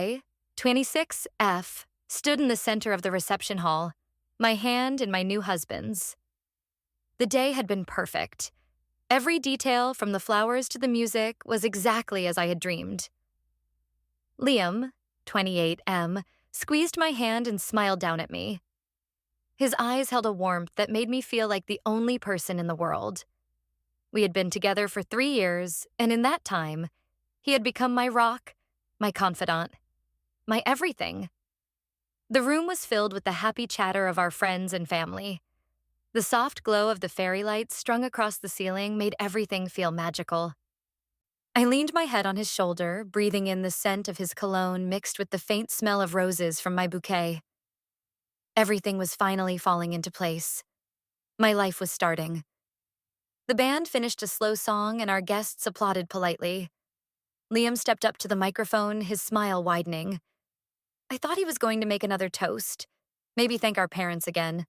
I, 26F, stood in the center of the reception hall, my hand in my new husband's. The day had been perfect. Every detail, from the flowers to the music, was exactly as I had dreamed. Liam, 28M, squeezed my hand and smiled down at me. His eyes held a warmth that made me feel like the only person in the world. We had been together for 3 years, and in that time, he had become my rock, my confidant, my everything. The room was filled with the happy chatter of our friends and family. The soft glow of the fairy lights strung across the ceiling made everything feel magical. I leaned my head on his shoulder, breathing in the scent of his cologne mixed with the faint smell of roses from my bouquet. Everything was finally falling into place. My life was starting. The band finished a slow song and our guests applauded politely. Liam stepped up to the microphone, his smile widening. I thought he was going to make another toast, maybe thank our parents again.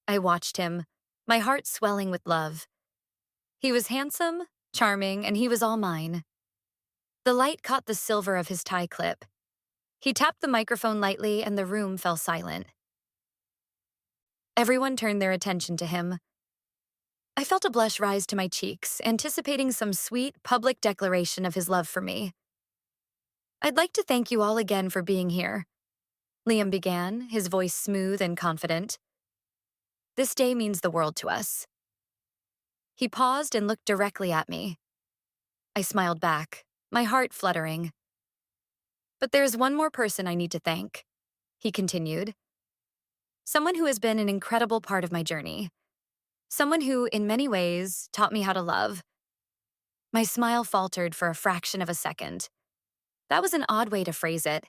I watched him, my heart swelling with love. He was handsome, charming, and he was all mine. The light caught the silver of his tie clip. He tapped the microphone lightly and the room fell silent. Everyone turned their attention to him. I felt a blush rise to my cheeks, anticipating some sweet, public declaration of his love for me. I'd like to thank you all again for being here, Liam began, his voice smooth and confident. This day means the world to us. He paused and looked directly at me. I smiled back, my heart fluttering. But there's one more person I need to thank, he continued. Someone who has been an incredible part of my journey. Someone who, in many ways, taught me how to love. My smile faltered for a fraction of a second. That was an odd way to phrase it.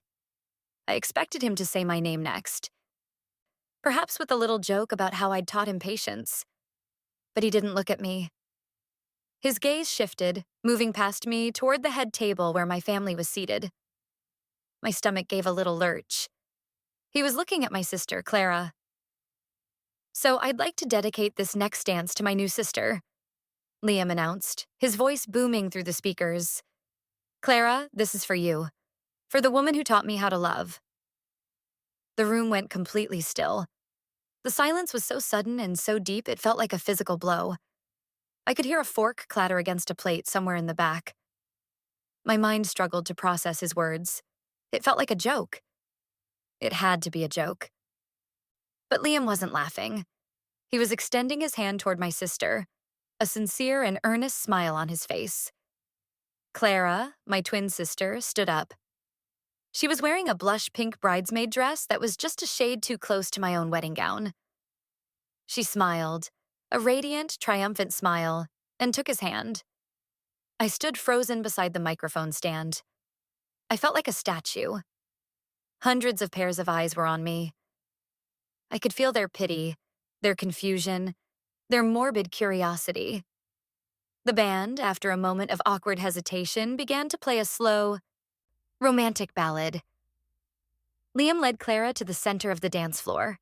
I expected him to say my name next. Perhaps with a little joke about how I'd taught him patience. But he didn't look at me. His gaze shifted, moving past me toward the head table where my family was seated. My stomach gave a little lurch. He was looking at my sister, Clara. So I'd like to dedicate this next dance to my new sister, Liam announced, his voice booming through the speakers. Clara, this is for you. For the woman who taught me how to love. The room went completely still. The silence was so sudden and so deep it felt like a physical blow. I could hear a fork clatter against a plate somewhere in the back. My mind struggled to process his words. It felt like a joke. It had to be a joke. But Liam wasn't laughing. He was extending his hand toward my sister, a sincere and earnest smile on his face. Clara, my twin sister, stood up. She was wearing a blush pink bridesmaid dress that was just a shade too close to my own wedding gown. She smiled, a radiant, triumphant smile, and took his hand. I stood frozen beside the microphone stand. I felt like a statue. Hundreds of pairs of eyes were on me. I could feel their pity, their confusion, their morbid curiosity. The band, after a moment of awkward hesitation, began to play a slow, romantic ballad. Liam led Clara to the center of the dance floor.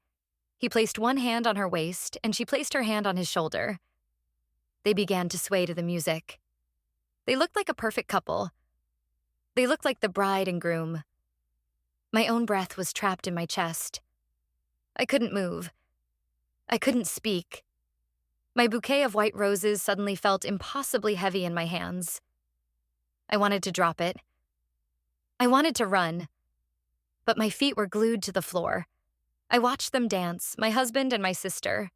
He placed one hand on her waist, and she placed her hand on his shoulder. They began to sway to the music. They looked like a perfect couple. They looked like the bride and groom. My own breath was trapped in my chest. I couldn't move. I couldn't speak. My bouquet of white roses suddenly felt impossibly heavy in my hands. I wanted to drop it. I wanted to run. But my feet were glued to the floor. I watched them dance, my husband and my sister.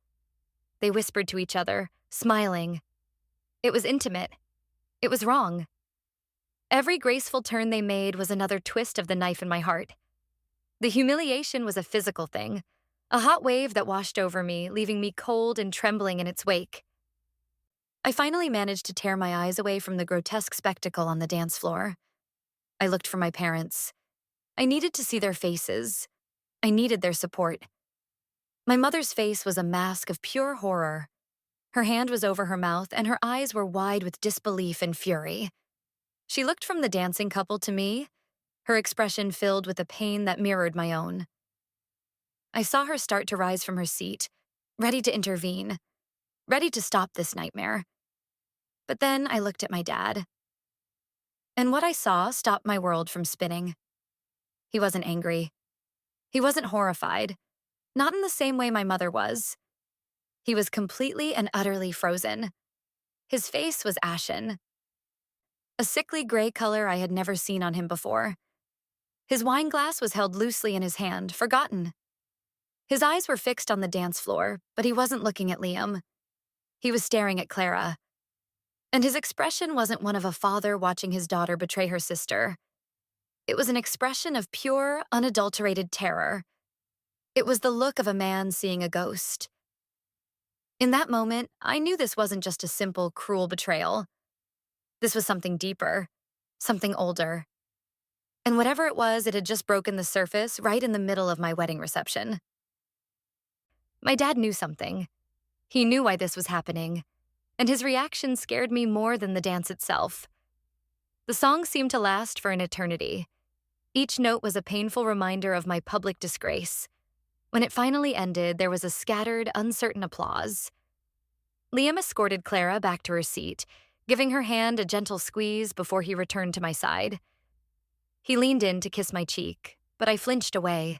They whispered to each other, smiling. It was intimate. It was wrong. Every graceful turn they made was another twist of the knife in my heart. The humiliation was a physical thing, a hot wave that washed over me, leaving me cold and trembling in its wake. I finally managed to tear my eyes away from the grotesque spectacle on the dance floor. I looked for my parents. I needed to see their faces. I needed their support. My mother's face was a mask of pure horror. Her hand was over her mouth, and her eyes were wide with disbelief and fury. She looked from the dancing couple to me, her expression filled with a pain that mirrored my own. I saw her start to rise from her seat, ready to intervene, ready to stop this nightmare. But then I looked at my dad. And what I saw stopped my world from spinning. He wasn't angry. He wasn't horrified. Not in the same way my mother was. He was completely and utterly frozen. His face was ashen, a sickly gray color I had never seen on him before. His wine glass was held loosely in his hand, forgotten. His eyes were fixed on the dance floor, but he wasn't looking at Liam. He was staring at Clara. And his expression wasn't one of a father watching his daughter betray her sister. It was an expression of pure, unadulterated terror. It was the look of a man seeing a ghost. In that moment, I knew this wasn't just a simple, cruel betrayal. This was something deeper, something older. And whatever it had just broken the surface right in the middle of my wedding reception. My dad knew something. He knew why this was happening, and his reaction scared me more than the dance itself. The song seemed to last for an eternity. Each note was a painful reminder of my public disgrace. When it finally ended, there was a scattered, uncertain applause. Liam escorted Clara back to her seat, giving her hand a gentle squeeze before he returned to my side. He leaned in to kiss my cheek, but I flinched away.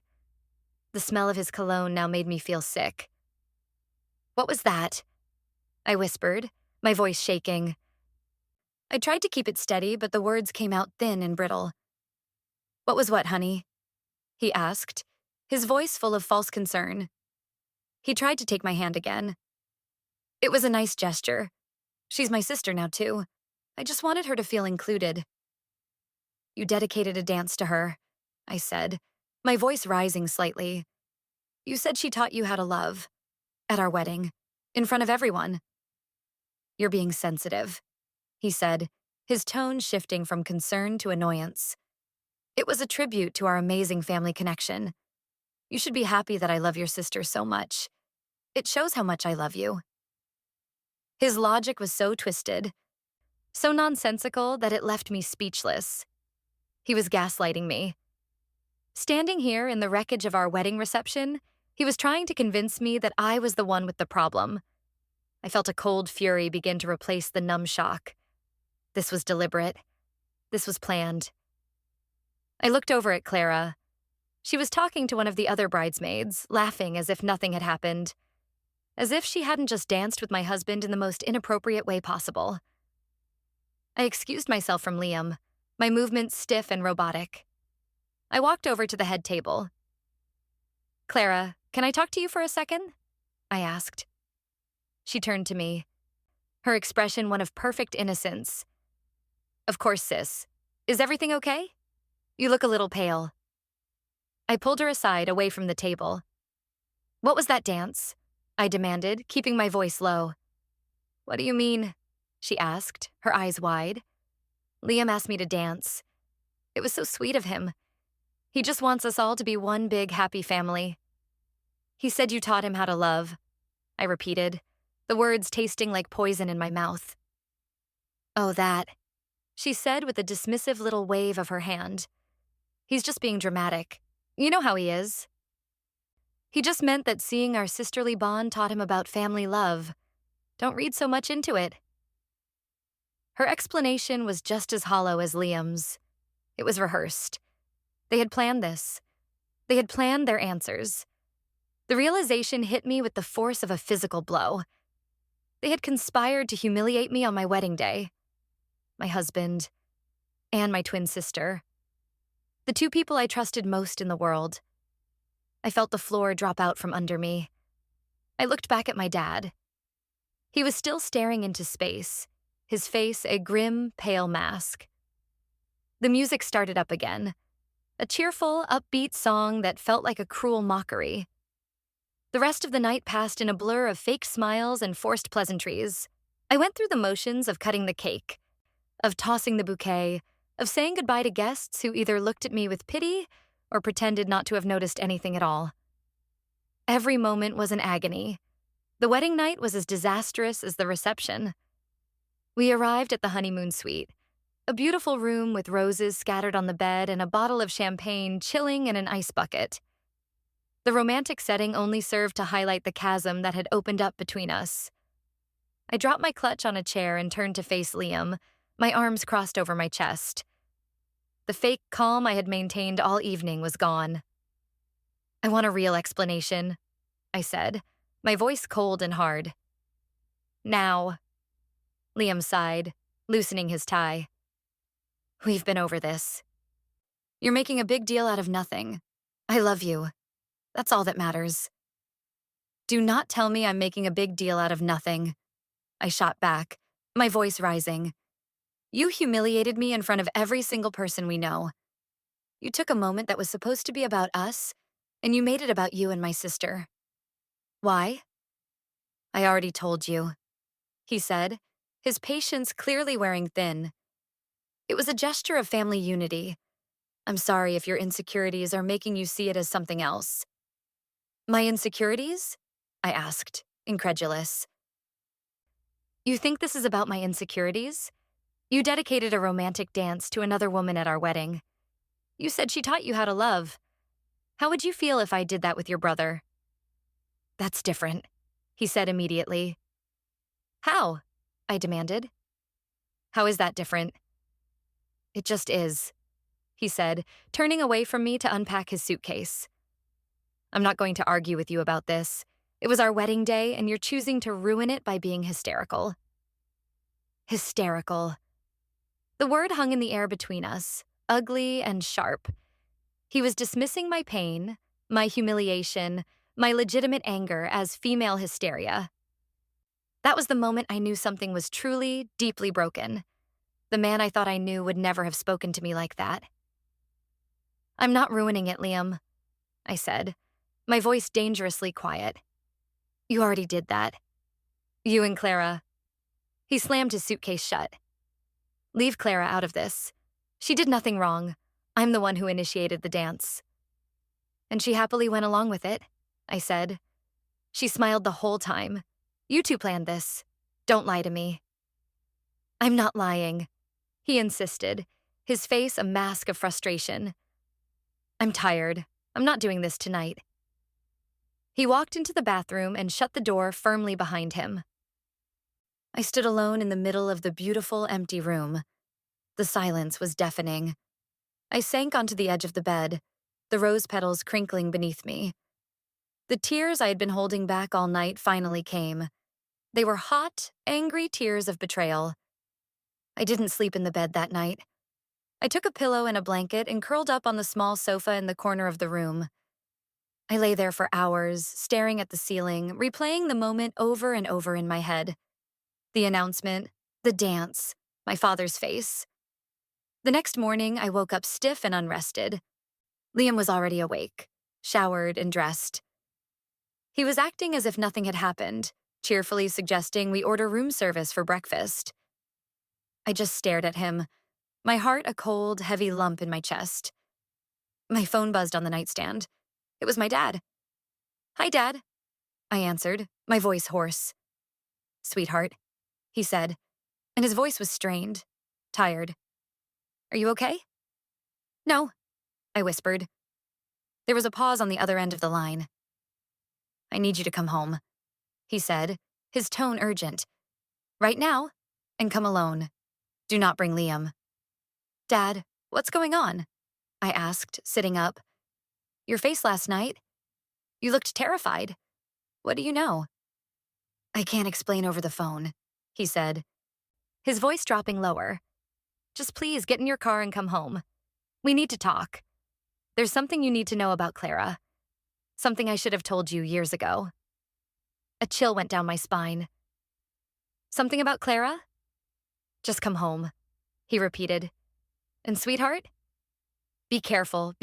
The smell of his cologne now made me feel sick. "What was that?" I whispered, my voice shaking. I tried to keep it steady, but the words came out thin and brittle. "What was what, honey?" he asked, his voice full of false concern. He tried to take my hand again. "It was a nice gesture. She's my sister now, too. I just wanted her to feel included." "You dedicated a dance to her," I said, my voice rising slightly. "You said she taught you how to love. At our wedding. In front of everyone." "You're being sensitive," he said, his tone shifting from concern to annoyance. "It was a tribute to our amazing family connection. You should be happy that I love your sister so much. It shows how much I love you." His logic was so twisted, so nonsensical that it left me speechless. He was gaslighting me. Standing here in the wreckage of our wedding reception, he was trying to convince me that I was the one with the problem. I felt a cold fury begin to replace the numb shock. This was deliberate. This was planned. I looked over at Clara. She was talking to one of the other bridesmaids, laughing as if nothing had happened. As if she hadn't just danced with my husband in the most inappropriate way possible. I excused myself from Liam, my movements stiff and robotic. I walked over to the head table. "Clara, can I talk to you for a second?" I asked. She turned to me, her expression one of perfect innocence. "Of course, sis. Is everything okay? You look a little pale." I pulled her aside, away from the table. "What was that dance?" I demanded, keeping my voice low. "What do you mean?" she asked, her eyes wide. "Liam asked me to dance. It was so sweet of him. He just wants us all to be one big happy family. He said you taught him how to love," I repeated, the words tasting like poison in my mouth. "Oh, that," she said with a dismissive little wave of her hand. "He's just being dramatic. You know how he is. He just meant that seeing our sisterly bond taught him about family love. Don't read so much into it." Her explanation was just as hollow as Liam's. It was rehearsed. They had planned this. They had planned their answers. The realization hit me with the force of a physical blow. They had conspired to humiliate me on my wedding day. My husband, and my twin sister. The two people I trusted most in the world. I felt the floor drop out from under me. I looked back at my dad. He was still staring into space, his face a grim, pale mask. The music started up again, a cheerful, upbeat song that felt like a cruel mockery. The rest of the night passed in a blur of fake smiles and forced pleasantries. I went through the motions of cutting the cake, of tossing the bouquet, of saying goodbye to guests who either looked at me with pity or pretended not to have noticed anything at all. Every moment was an agony. The wedding night was as disastrous as the reception. We arrived at the honeymoon suite, a beautiful room with roses scattered on the bed and a bottle of champagne chilling in an ice bucket. The romantic setting only served to highlight the chasm that had opened up between us. I dropped my clutch on a chair and turned to face Liam, my arms crossed over my chest. The fake calm I had maintained all evening was gone. I want a real explanation, I said, my voice cold and hard. Now, Liam sighed, loosening his tie. We've been over this. You're making a big deal out of nothing. I love you. That's all that matters. Do not tell me I'm making a big deal out of nothing, I shot back, my voice rising. You humiliated me in front of every single person we know. You took a moment that was supposed to be about us, and you made it about you and my sister. Why? I already told you, he said, his patience clearly wearing thin. It was a gesture of family unity. I'm sorry if your insecurities are making you see it as something else. My insecurities? I asked, incredulous. You think this is about my insecurities? You dedicated a romantic dance to another woman at our wedding. You said she taught you how to love. How would you feel if I did that with your brother? That's different, he said immediately. How? I demanded. How is that different? It just is, he said, turning away from me to unpack his suitcase. I'm not going to argue with you about this. It was our wedding day, and you're choosing to ruin it by being hysterical. Hysterical. The word hung in the air between us, ugly and sharp. He was dismissing my pain, my humiliation, my legitimate anger as female hysteria. That was the moment I knew something was truly, deeply broken. The man I thought I knew would never have spoken to me like that. I'm not ruining it, Liam, I said, my voice dangerously quiet. You already did that. You and Clara. He slammed his suitcase shut. Leave Clara out of this. She did nothing wrong. I'm the one who initiated the dance. And she happily went along with it, I said. She smiled the whole time. You two planned this. Don't lie to me. I'm not lying, he insisted, his face a mask of frustration. I'm tired. I'm not doing this tonight. He walked into the bathroom and shut the door firmly behind him. I stood alone in the middle of the beautiful, empty room. The silence was deafening. I sank onto the edge of the bed, the rose petals crinkling beneath me. The tears I had been holding back all night finally came. They were hot, angry tears of betrayal. I didn't sleep in the bed that night. I took a pillow and a blanket and curled up on the small sofa in the corner of the room. I lay there for hours, staring at the ceiling, replaying the moment over and over in my head. The announcement, the dance, my father's face. The next morning, I woke up stiff and unrested. Liam was already awake, showered and dressed. He was acting as if nothing had happened, cheerfully suggesting we order room service for breakfast. I just stared at him, my heart a cold, heavy lump in my chest. My phone buzzed on the nightstand. It was my dad. Hi, Dad, I answered, my voice hoarse. Sweetheart, he said, and his voice was strained, tired. Are you okay? No, I whispered. There was a pause on the other end of the line. I need you to come home, he said, his tone urgent. Right now, and come alone. Do not bring Liam. Dad, what's going on? I asked, sitting up. Your face last night. You looked terrified. What do you know? I can't explain over the phone, he said, his voice dropping lower. Just please get in your car and come home. We need to talk. There's something you need to know about Clara. Something I should have told you years ago. A chill went down my spine. Something about Clara? Just come home, he repeated. And sweetheart? Be careful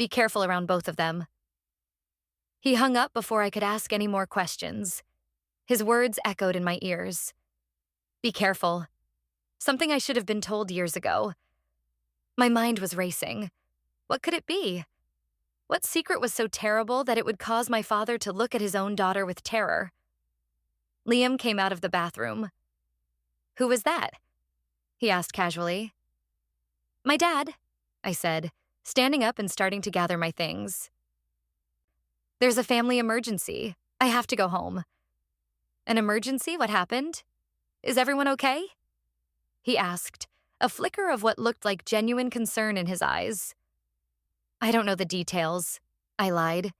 around both of them. He hung up before I could ask any more questions. His words echoed in my ears. Be careful. Something I should have been told years ago. My mind was racing. What could it be? What secret was so terrible that it would cause my father to look at his own daughter with terror? Liam came out of the bathroom. Who was that? He asked casually. My dad, I said, standing up and starting to gather my things. There's a family emergency. I have to go home. An emergency? What happened? Is everyone okay? He asked, a flicker of what looked like genuine concern in his eyes. "I don't know the details," I lied.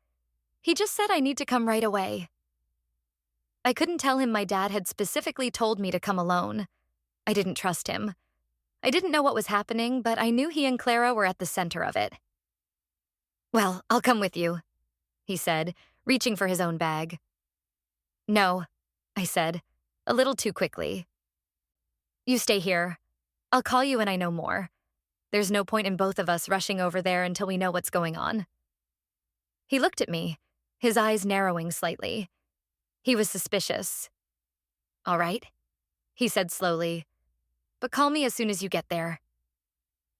"He just said I need to come right away." I couldn't tell him my dad had specifically told me to come alone. I didn't trust him. I didn't know what was happening, but I knew he and Clara were at the center of it. "Well, I'll come with you," he said, reaching for his own bag. "No," I said, a little too quickly. "You stay here. I'll call you when I know more. There's no point in both of us rushing over there until we know what's going on." He looked at me, his eyes narrowing slightly. He was suspicious. "All right," he said slowly, "but call me as soon as you get there."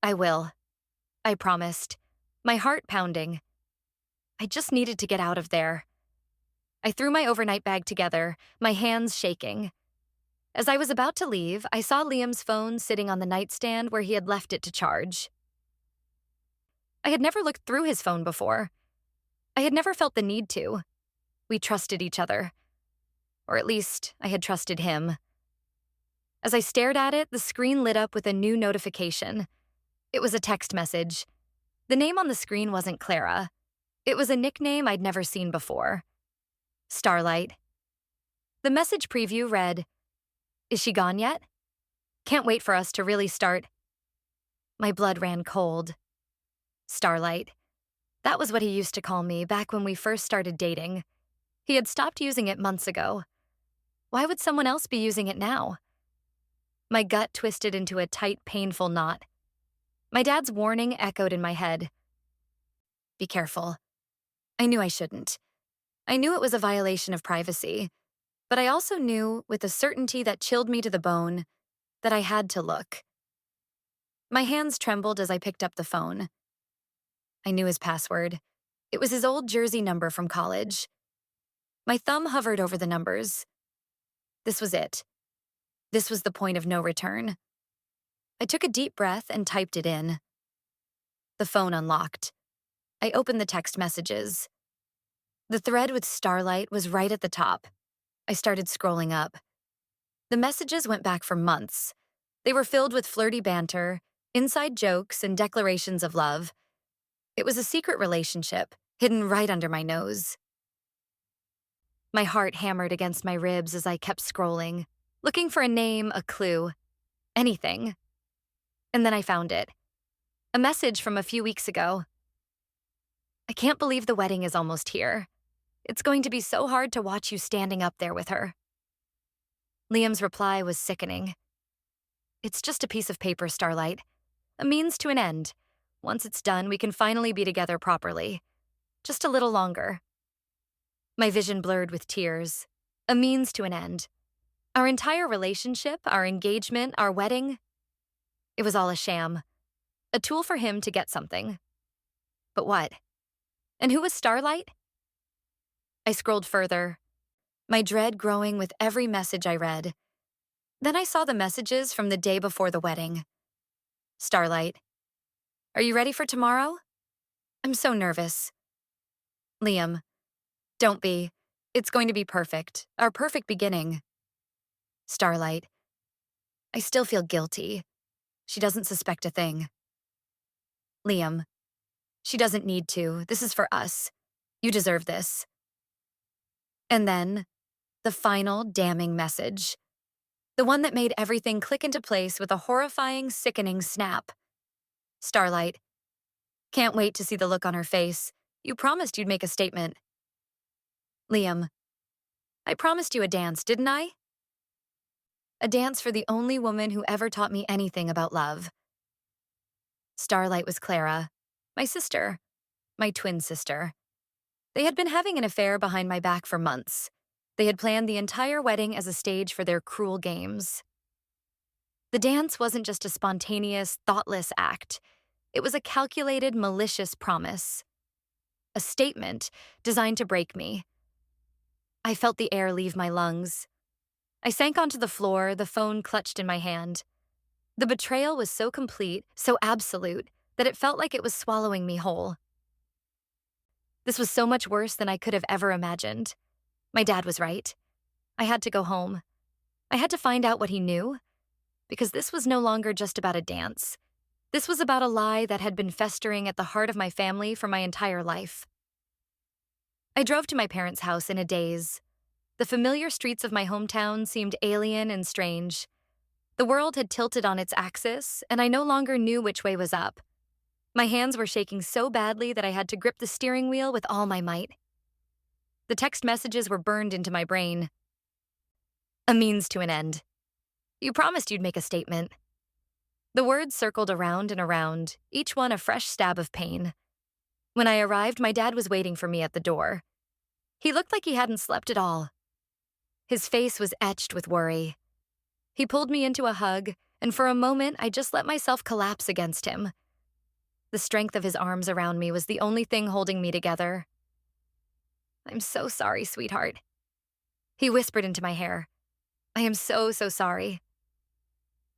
"I will," I promised, my heart pounding. I just needed to get out of there. I threw my overnight bag together, my hands shaking. As I was about to leave, I saw Liam's phone sitting on the nightstand where he had left it to charge. I had never looked through his phone before. I had never felt the need to. We trusted each other. Or at least, I had trusted him. As I stared at it, the screen lit up with a new notification. It was a text message. The name on the screen wasn't Clara. It was a nickname I'd never seen before. Starlight. The message preview read, "Is she gone yet? Can't wait for us to really start." My blood ran cold. Starlight. That was what he used to call me back when we first started dating. He had stopped using it months ago. Why would someone else be using it now? My gut twisted into a tight, painful knot. My dad's warning echoed in my head. "Be careful." I knew I shouldn't. I knew it was a violation of privacy, but I also knew, with a certainty that chilled me to the bone, that I had to look. My hands trembled as I picked up the phone. I knew his password. It was his old Jersey number from college. My thumb hovered over the numbers. This was it. This was the point of no return. I took a deep breath and typed it in. The phone unlocked. I opened the text messages. The thread with Starlight was right at the top. I started scrolling up. The messages went back for months. They were filled with flirty banter, inside jokes, and declarations of love. It was a secret relationship, hidden right under my nose. My heart hammered against my ribs as I kept scrolling, looking for a name, a clue, anything. And then I found it. A message from a few weeks ago. "I can't believe the wedding is almost here. It's going to be so hard to watch you standing up there with her." Liam's reply was sickening. "It's just a piece of paper, Starlight. A means to an end. Once it's done, we can finally be together properly. Just a little longer." My vision blurred with tears. A means to an end. Our entire relationship, our engagement, our wedding. It was all a sham. A tool for him to get something. But what? And who was Starlight? I scrolled further, my dread growing with every message I read. Then I saw the messages from the day before the wedding. Starlight. "Are you ready for tomorrow? I'm so nervous." Liam. "Don't be. It's going to be perfect. Our perfect beginning." Starlight. "I still feel guilty. She doesn't suspect a thing." Liam. "She doesn't need to. This is for us. You deserve this." And then, the final damning message. The one that made everything click into place with a horrifying, sickening snap. Starlight. "Can't wait to see the look on her face. You promised you'd make a statement." Liam. "I promised you a dance, didn't I? A dance for the only woman who ever taught me anything about love." Starlight was Clara, my sister, my twin sister. They had been having an affair behind my back for months. They had planned the entire wedding as a stage for their cruel games. The dance wasn't just a spontaneous, thoughtless act. It was a calculated, malicious promise. A statement designed to break me. I felt the air leave my lungs. I sank onto the floor, the phone clutched in my hand. The betrayal was so complete, so absolute, that it felt like it was swallowing me whole. This was so much worse than I could have ever imagined. My dad was right. I had to go home. I had to find out what he knew, because this was no longer just about a dance. This was about a lie that had been festering at the heart of my family for my entire life. I drove to my parents' house in a daze. The familiar streets of my hometown seemed alien and strange. The world had tilted on its axis, and I no longer knew which way was up. My hands were shaking so badly that I had to grip the steering wheel with all my might. The text messages were burned into my brain. A means to an end. You promised you'd make a statement. The words circled around and around, each one a fresh stab of pain. When I arrived, my dad was waiting for me at the door. He looked like he hadn't slept at all. His face was etched with worry. He pulled me into a hug, and for a moment, I just let myself collapse against him. The strength of his arms around me was the only thing holding me together. "I'm so sorry, sweetheart." He whispered into my hair. "I am so sorry."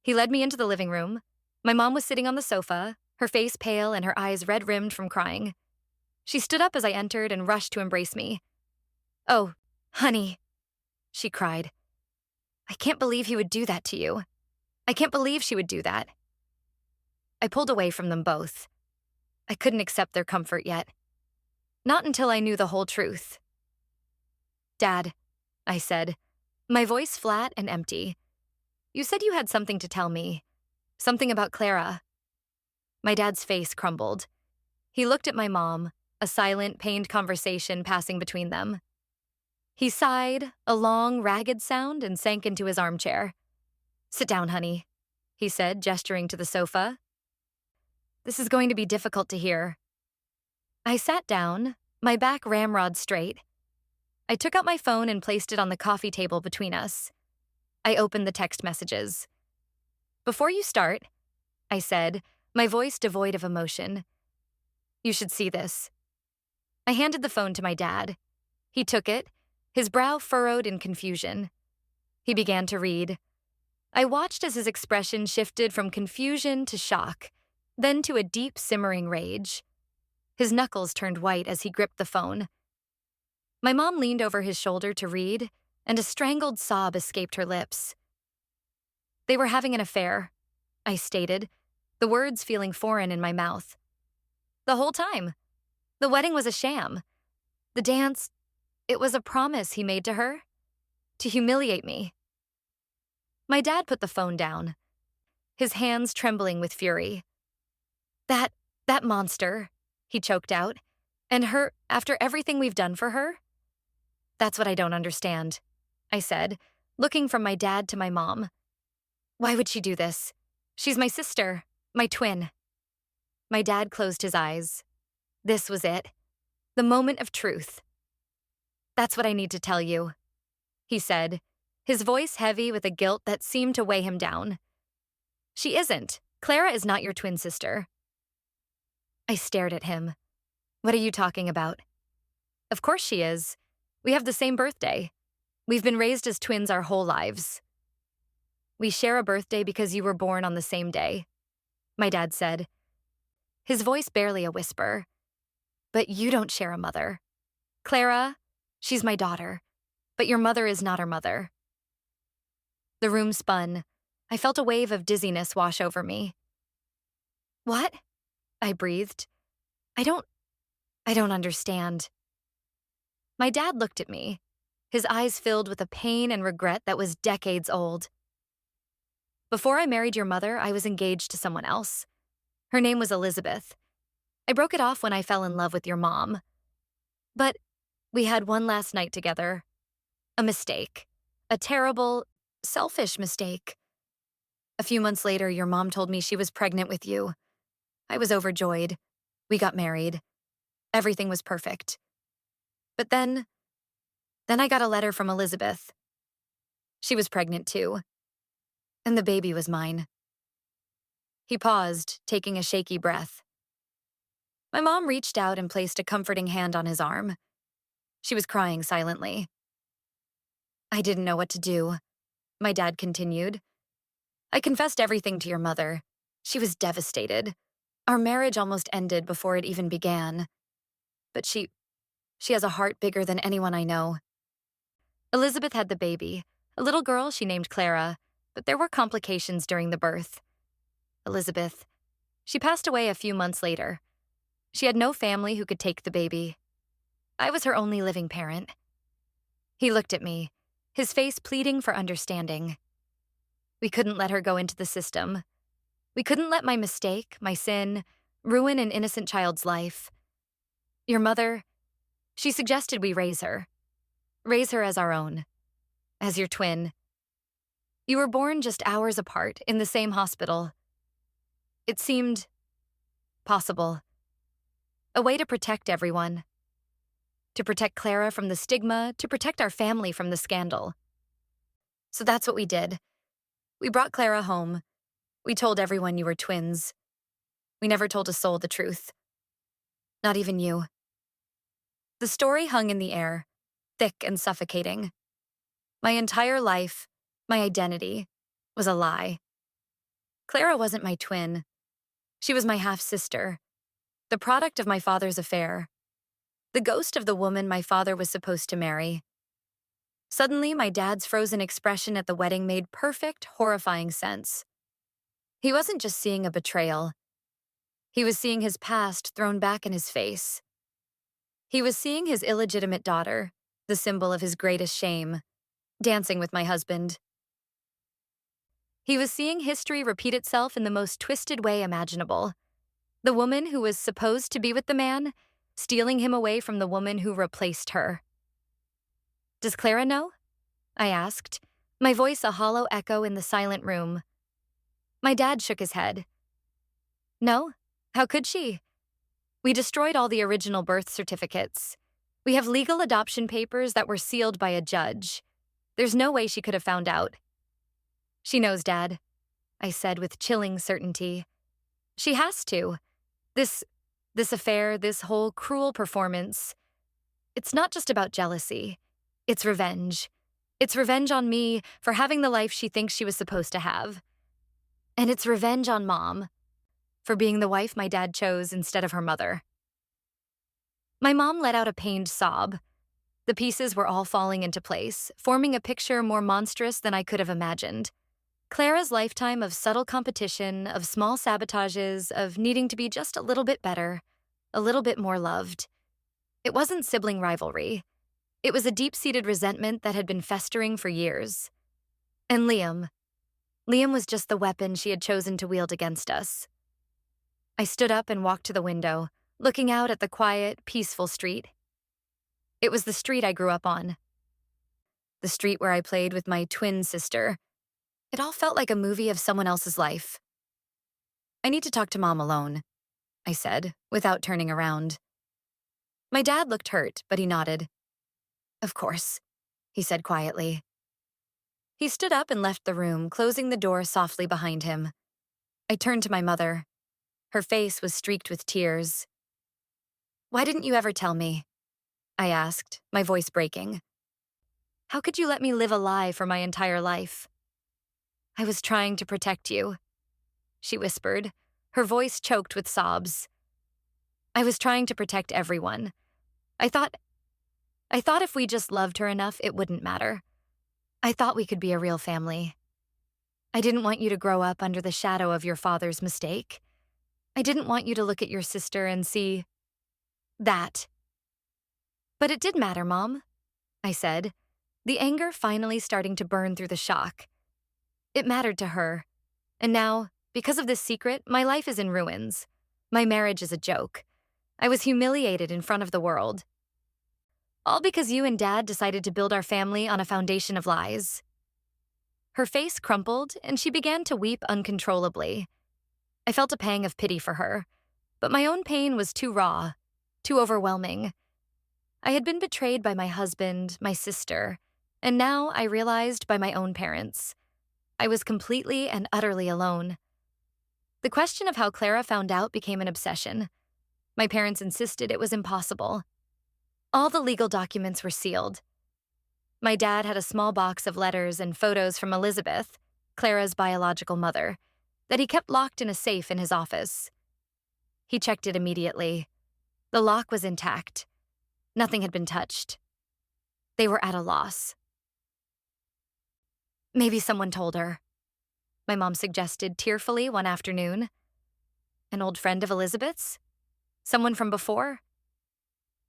He led me into the living room. My mom was sitting on the sofa, her face pale and her eyes red-rimmed from crying. She stood up as I entered and rushed to embrace me. "Oh, honey," she cried. "I can't believe he would do that to you. I can't believe she would do that." I pulled away from them both. I couldn't accept their comfort yet. Not until I knew the whole truth. "Dad," I said, my voice flat and empty. "You said you had something to tell me. Something about Clara." My dad's face crumbled. He looked at my mom, a silent, pained conversation passing between them. He sighed, a long, ragged sound, and sank into his armchair. "Sit down, honey," he said, gesturing to the sofa. "This is going to be difficult to hear." I sat down, my back ramrod straight. I took out my phone and placed it on the coffee table between us. I opened the text messages. "Before you start," I said, my voice devoid of emotion, "you should see this." I handed the phone to my dad. He took it, his brow furrowed in confusion. He began to read. I watched as his expression shifted from confusion to shock, then to a deep, simmering rage. His knuckles turned white as he gripped the phone. My mom leaned over his shoulder to read, and a strangled sob escaped her lips. "They were having an affair," I stated, the words feeling foreign in my mouth. "The whole time. The wedding was a sham. The dance, it was a promise he made to her. To humiliate me." My dad put the phone down, his hands trembling with fury. That monster," he choked out. "And her, after everything we've done for her?" "That's what I don't understand," I said, looking from my dad to my mom. "Why would she do this? She's my sister, my twin." My dad closed his eyes. This was it. The moment of truth. "That's what I need to tell you," he said, his voice heavy with a guilt that seemed to weigh him down. "She isn't. Clara is not your twin sister." I stared at him. "What are you talking about?" "Of course she is. We have the same birthday. We've been raised as twins our whole lives." "We share a birthday because you were born on the same day," my dad said, his voice barely a whisper. "But you don't share a mother. Clara, she's my daughter, but your mother is not her mother." The room spun. I felt a wave of dizziness wash over me. "What?" I breathed. I don't understand." My dad looked at me, his eyes filled with a pain and regret that was decades old. "Before I married your mother, I was engaged to someone else. Her name was Elizabeth. I broke it off when I fell in love with your mom. But we had one last night together. A mistake. A terrible, selfish mistake. A few months later, your mom told me she was pregnant with you. I was overjoyed. We got married. Everything was perfect. But then I got a letter from Elizabeth. She was pregnant too. And the baby was mine." He paused, taking a shaky breath. My mom reached out and placed a comforting hand on his arm. She was crying silently. "I didn't know what to do," my dad continued. "I confessed everything to your mother. She was devastated. Our marriage almost ended before it even began. But she has a heart bigger than anyone I know. Elizabeth had the baby, a little girl she named Clara, but there were complications during the birth. Elizabeth, she passed away a few months later. She had no family who could take the baby. I was her only living parent. He looked at me, his face pleading for understanding. We couldn't let her go into the system. We couldn't let my mistake, my sin, ruin an innocent child's life. Your mother, she suggested we raise her as our own, as your twin. You were born just hours apart in the same hospital. It seemed possible. A way to protect everyone. To protect Clara from the stigma, to protect our family from the scandal. So that's what we did. We brought Clara home. We told everyone you were twins. We never told a soul the truth. Not even you. The story hung in the air, thick and suffocating. My entire life, my identity, was a lie. Clara wasn't my twin. She was my half-sister, the product of my father's affair, the ghost of the woman my father was supposed to marry. Suddenly, my dad's frozen expression at the wedding made perfect, horrifying sense. He wasn't just seeing a betrayal. He was seeing his past thrown back in his face. He was seeing his illegitimate daughter, the symbol of his greatest shame, dancing with my husband. He was seeing history repeat itself in the most twisted way imaginable. The woman who was supposed to be with the man, stealing him away from the woman who replaced her. Does Clara know? I asked, my voice a hollow echo in the silent room. My dad shook his head. No, how could she? We destroyed all the original birth certificates. We have legal adoption papers that were sealed by a judge. There's no way she could have found out. She knows, Dad, I said with chilling certainty. She has to. This affair, this whole cruel performance, it's not just about jealousy. It's revenge. It's revenge on me for having the life she thinks she was supposed to have. And it's revenge on Mom for being the wife my dad chose instead of her mother. My mom let out a pained sob. The pieces were all falling into place, forming a picture more monstrous than I could have imagined. Clara's lifetime of subtle competition, of small sabotages, of needing to be just a little bit better, a little bit more loved. It wasn't sibling rivalry. It was a deep-seated resentment that had been festering for years. And Liam was just the weapon she had chosen to wield against us. I stood up and walked to the window, looking out at the quiet, peaceful street. It was the street I grew up on. The street where I played with my twin sister. It all felt like a movie of someone else's life. I need to talk to Mom alone, I said, without turning around. My dad looked hurt, but he nodded. Of course, he said quietly. He stood up and left the room, closing the door softly behind him. I turned to my mother. Her face was streaked with tears. Why didn't you ever tell me? I asked, my voice breaking. How could you let me live a lie for my entire life? I was trying to protect you, she whispered, her voice choked with sobs. I was trying to protect everyone. I thought if we just loved her enough, it wouldn't matter. I thought we could be a real family. I didn't want you to grow up under the shadow of your father's mistake. I didn't want you to look at your sister and see that. But it did matter, Mom, I said, the anger finally starting to burn through the shock. It mattered to her. And now, because of this secret, my life is in ruins. My marriage is a joke. I was humiliated in front of the world. All because you and Dad decided to build our family on a foundation of lies. Her face crumpled, and she began to weep uncontrollably. I felt a pang of pity for her, but my own pain was too raw, too overwhelming. I had been betrayed by my husband, my sister, and now I realized by my own parents. I was completely and utterly alone. The question of how Clara found out became an obsession. My parents insisted it was impossible. All the legal documents were sealed. My dad had a small box of letters and photos from Elizabeth, Clara's biological mother, that he kept locked in a safe in his office. He checked it immediately. The lock was intact. Nothing had been touched. They were at a loss. Maybe someone told her, my mom suggested tearfully one afternoon. An old friend of Elizabeth's? Someone from before?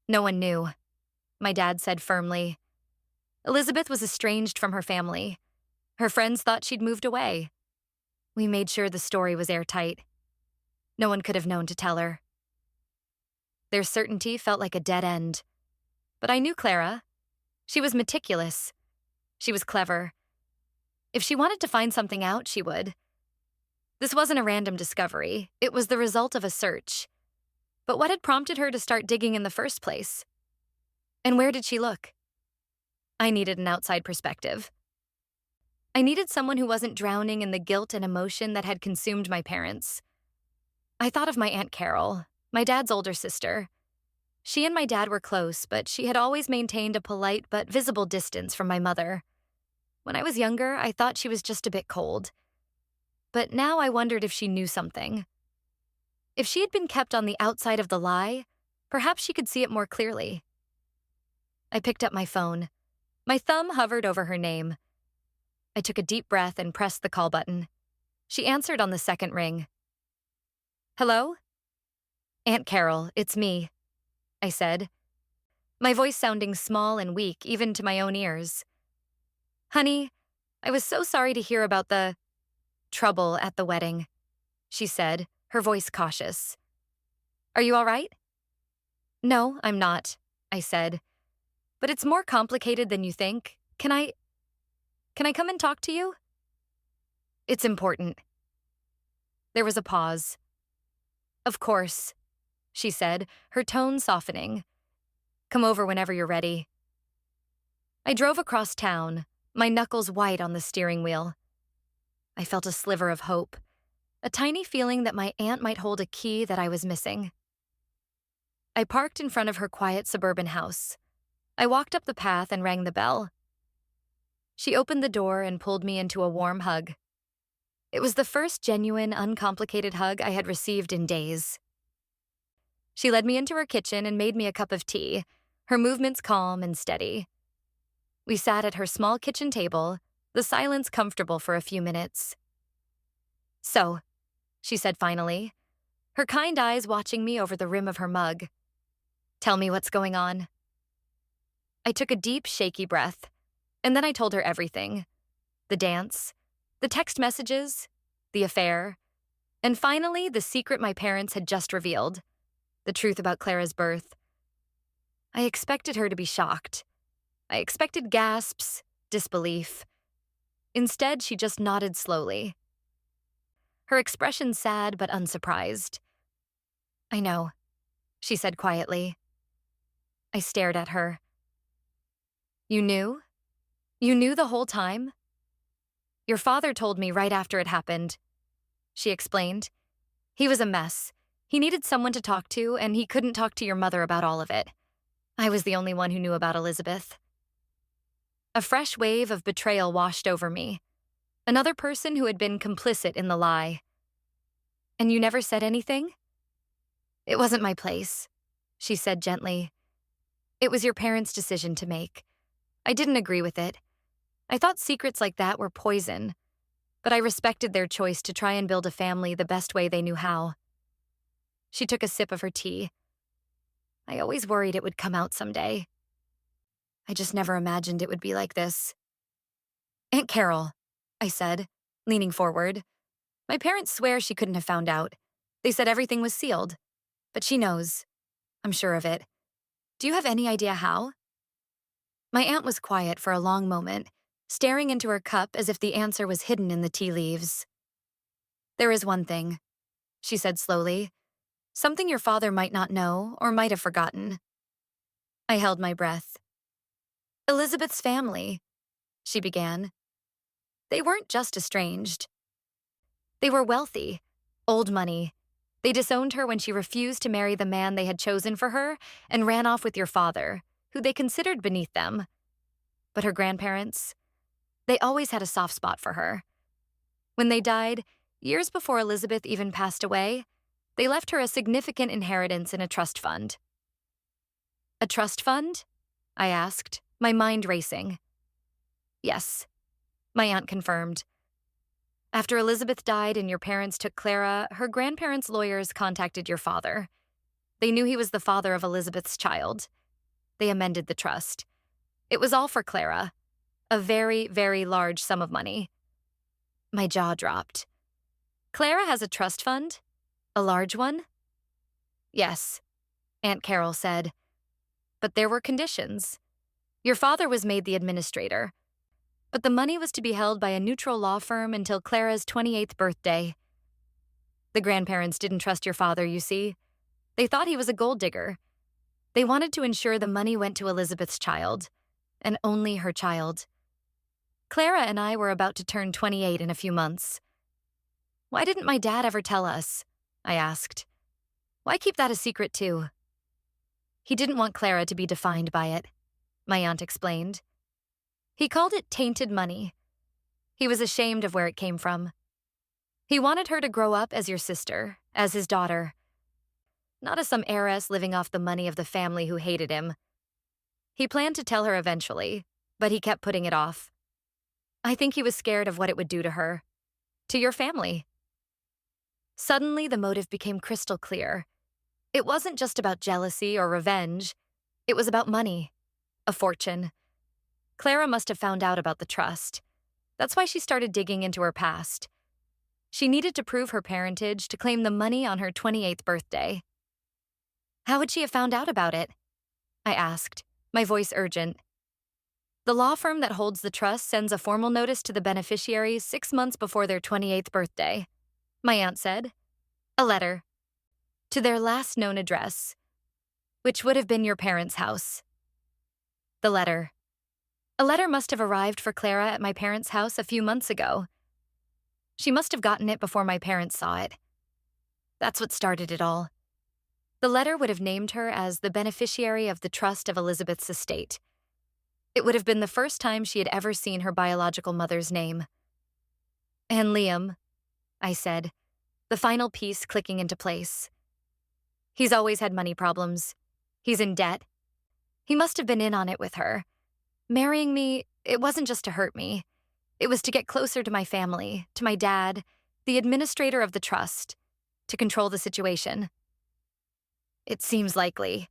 No one knew, my dad said firmly. Elizabeth was estranged from her family. Her friends thought she'd moved away. We made sure the story was airtight. No one could have known to tell her. Their certainty felt like a dead end. But I knew Clara. She was meticulous. She was clever. If she wanted to find something out, she would. This wasn't a random discovery. It was the result of a search. But what had prompted her to start digging in the first place? And where did she look? I needed an outside perspective. I needed someone who wasn't drowning in the guilt and emotion that had consumed my parents. I thought of my Aunt Carol, my dad's older sister. She and my dad were close, but she had always maintained a polite but visible distance from my mother. When I was younger, I thought she was just a bit cold. But now I wondered if she knew something. If she had been kept on the outside of the lie, perhaps she could see it more clearly. I picked up my phone. My thumb hovered over her name. I took a deep breath and pressed the call button. She answered on the second ring. Hello? Aunt Carol, it's me, I said, my voice sounding small and weak even to my own ears. Honey, I was so sorry to hear about the trouble at the wedding, she said, her voice cautious. Are you all right? No, I'm not, I said. But it's more complicated than you think. Can I come and talk to you? It's important. There was a pause. Of course, she said, her tone softening. Come over whenever you're ready. I drove across town, my knuckles white on the steering wheel. I felt a sliver of hope, a tiny feeling that my aunt might hold a key that I was missing. I parked in front of her quiet suburban house. I walked up the path and rang the bell. She opened the door and pulled me into a warm hug. It was the first genuine, uncomplicated hug I had received in days. She led me into her kitchen and made me a cup of tea, her movements calm and steady. We sat at her small kitchen table, the silence comfortable for a few minutes. So, she said finally, her kind eyes watching me over the rim of her mug. Tell me what's going on. I took a deep, shaky breath, and then I told her everything. The dance, the text messages, the affair, and finally the secret my parents had just revealed, the truth about Clara's birth. I expected her to be shocked. I expected gasps, disbelief. Instead, she just nodded slowly. Her expression sad but unsurprised. I know, she said quietly. I stared at her. You knew? You knew the whole time? Your father told me right after it happened, she explained. He was a mess. He needed someone to talk to, and he couldn't talk to your mother about all of it. I was the only one who knew about Elizabeth. A fresh wave of betrayal washed over me. Another person who had been complicit in the lie. And you never said anything? It wasn't my place, she said gently. It was your parents' decision to make. I didn't agree with it. I thought secrets like that were poison, but I respected their choice to try and build a family the best way they knew how. She took a sip of her tea. I always worried it would come out someday. I just never imagined it would be like this. Aunt Carol, I said, leaning forward. My parents swear she couldn't have found out. They said everything was sealed. But she knows. I'm sure of it. Do you have any idea how? My aunt was quiet for a long moment, staring into her cup as if the answer was hidden in the tea leaves. There is one thing, she said slowly. Something your father might not know or might have forgotten. I held my breath. Elizabeth's family, she began. They weren't just estranged. They were wealthy, old money. They disowned her when she refused to marry the man they had chosen for her and ran off with your father, who they considered beneath them. But her grandparents, they always had a soft spot for her. When they died, years before Elizabeth even passed away, they left her a significant inheritance in a trust fund. A trust fund? I asked, my mind racing. Yes, my aunt confirmed. After Elizabeth died and your parents took Clara, her grandparents' lawyers contacted your father. They knew he was the father of Elizabeth's child. They amended the trust. It was all for Clara. A very, very large sum of money. My jaw dropped. Clara has a trust fund? A large one? Yes, Aunt Carol said. But there were conditions. Your father was made the administrator, but the money was to be held by a neutral law firm until Clara's 28th birthday. The grandparents didn't trust your father, you see. They thought he was a gold digger. They wanted to ensure the money went to Elizabeth's child, and only her child. Clara and I were about to turn 28 in a few months. Why didn't my dad ever tell us? I asked. Why keep that a secret too? He didn't want Clara to be defined by it, my aunt explained. He called it tainted money. He was ashamed of where it came from. He wanted her to grow up as your sister, as his daughter. Not as some heiress living off the money of the family who hated him. He planned to tell her eventually, but he kept putting it off. I think he was scared of what it would do to her, to your family. Suddenly, the motive became crystal clear. It wasn't just about jealousy or revenge. It was about money, a fortune. Clara must have found out about the trust. That's why she started digging into her past. She needed to prove her parentage to claim the money on her 28th birthday. How would she have found out about it? I asked, my voice urgent. The law firm that holds the trust sends a formal notice to the beneficiaries 6 months before their 28th birthday, my aunt said. A letter. To their last known address, which would have been your parents' house. The letter. A letter must have arrived for Clara at my parents' house a few months ago. She must have gotten it before my parents saw it. That's what started it all. The letter would have named her as the beneficiary of the trust of Elizabeth's estate. It would have been the first time she had ever seen her biological mother's name. And Liam, I said, the final piece clicking into place. He's always had money problems. He's in debt. He must have been in on it with her. Marrying me, it wasn't just to hurt me. It was to get closer to my family, to my dad, the administrator of the trust, to control the situation. It seems likely,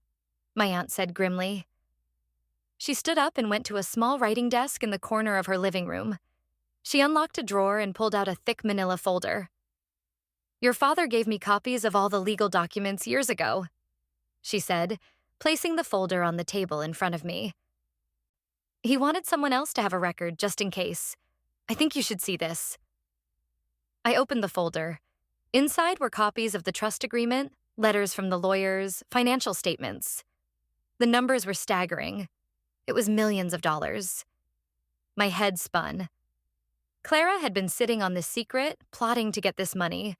my aunt said grimly. She stood up and went to a small writing desk in the corner of her living room. She unlocked a drawer and pulled out a thick manila folder. Your father gave me copies of all the legal documents years ago, she said, placing the folder on the table in front of me. He wanted someone else to have a record just in case. I think you should see this. I opened the folder. Inside were copies of the trust agreement, letters from the lawyers, financial statements. The numbers were staggering. It was millions of dollars. My head spun. Clara had been sitting on this secret, plotting to get this money,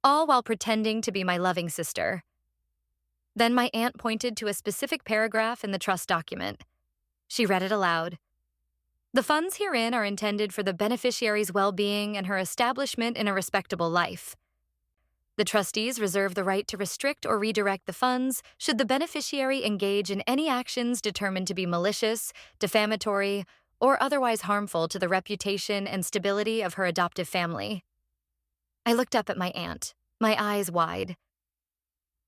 all while pretending to be my loving sister. Then my aunt pointed to a specific paragraph in the trust document. She read it aloud. The funds herein are intended for the beneficiary's well-being and her establishment in a respectable life. The trustees reserve the right to restrict or redirect the funds should the beneficiary engage in any actions determined to be malicious, defamatory, or otherwise harmful to the reputation and stability of her adoptive family. I looked up at my aunt, my eyes wide.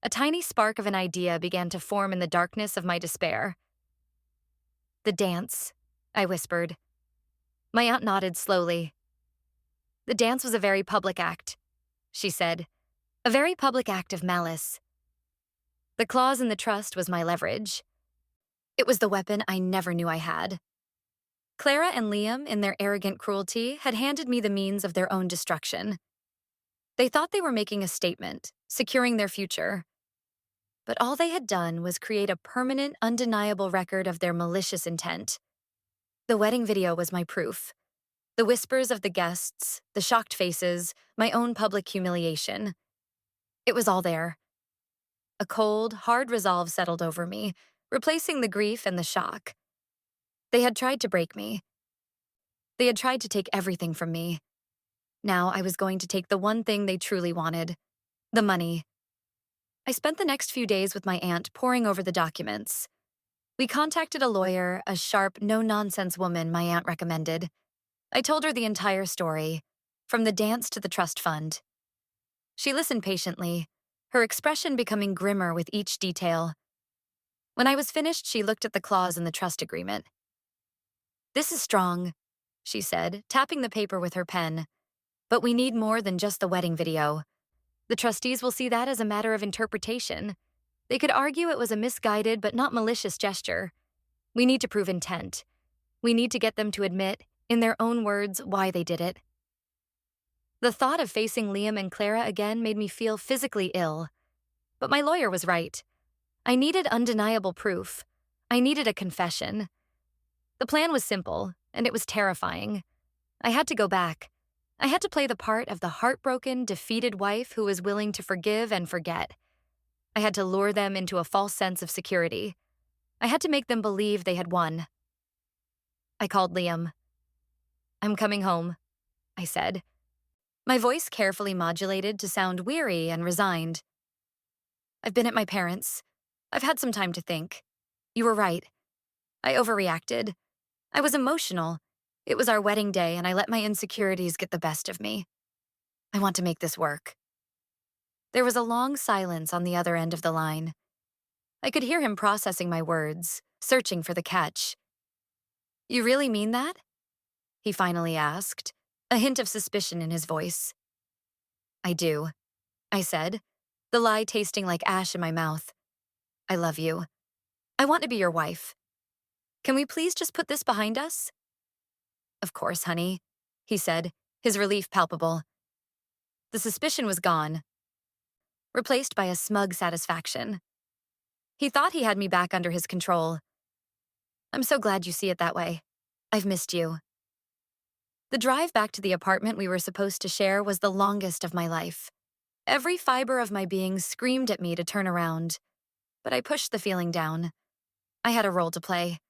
A tiny spark of an idea began to form in the darkness of my despair. The dance, I whispered. My aunt nodded slowly. The dance was a very public act, she said. A very public act of malice. The clause in the trust was my leverage. It was the weapon I never knew I had. Clara and Liam, in their arrogant cruelty, had handed me the means of their own destruction. They thought they were making a statement, securing their future. But all they had done was create a permanent, undeniable record of their malicious intent. The wedding video was my proof. The whispers of the guests, the shocked faces, my own public humiliation. It was all there. A cold, hard resolve settled over me, replacing the grief and the shock. They had tried to break me. They had tried to take everything from me. Now I was going to take the one thing they truly wanted, the money. I spent the next few days with my aunt poring over the documents. We contacted a lawyer, a sharp, no-nonsense woman my aunt recommended. I told her the entire story, from the dance to the trust fund. She listened patiently, her expression becoming grimmer with each detail. When I was finished, she looked at the clause in the trust agreement. "This is strong," she said, tapping the paper with her pen. "But we need more than just the wedding video. The trustees will see that as a matter of interpretation. They could argue it was a misguided but not malicious gesture. We need to prove intent. We need to get them to admit, in their own words, why they did it." The thought of facing Liam and Clara again made me feel physically ill. But my lawyer was right. I needed undeniable proof. I needed a confession. The plan was simple, and it was terrifying. I had to go back. I had to play the part of the heartbroken, defeated wife who was willing to forgive and forget. I had to lure them into a false sense of security. I had to make them believe they had won. I called Liam. "I'm coming home," I said, my voice carefully modulated to sound weary and resigned. "I've been at my parents'. I've had some time to think. You were right. I overreacted. I was emotional. It was our wedding day, and I let my insecurities get the best of me. I want to make this work." There was a long silence on the other end of the line. I could hear him processing my words, searching for the catch. "You really mean that?" he finally asked, a hint of suspicion in his voice. "I do," I said, the lie tasting like ash in my mouth. "I love you. I want to be your wife. Can we please just put this behind us?" "Of course, honey," he said, his relief palpable. The suspicion was gone, replaced by a smug satisfaction. He thought he had me back under his control. "I'm so glad you see it that way. I've missed you." The drive back to the apartment we were supposed to share was the longest of my life. Every fiber of my being screamed at me to turn around, but I pushed the feeling down. I had a role to play.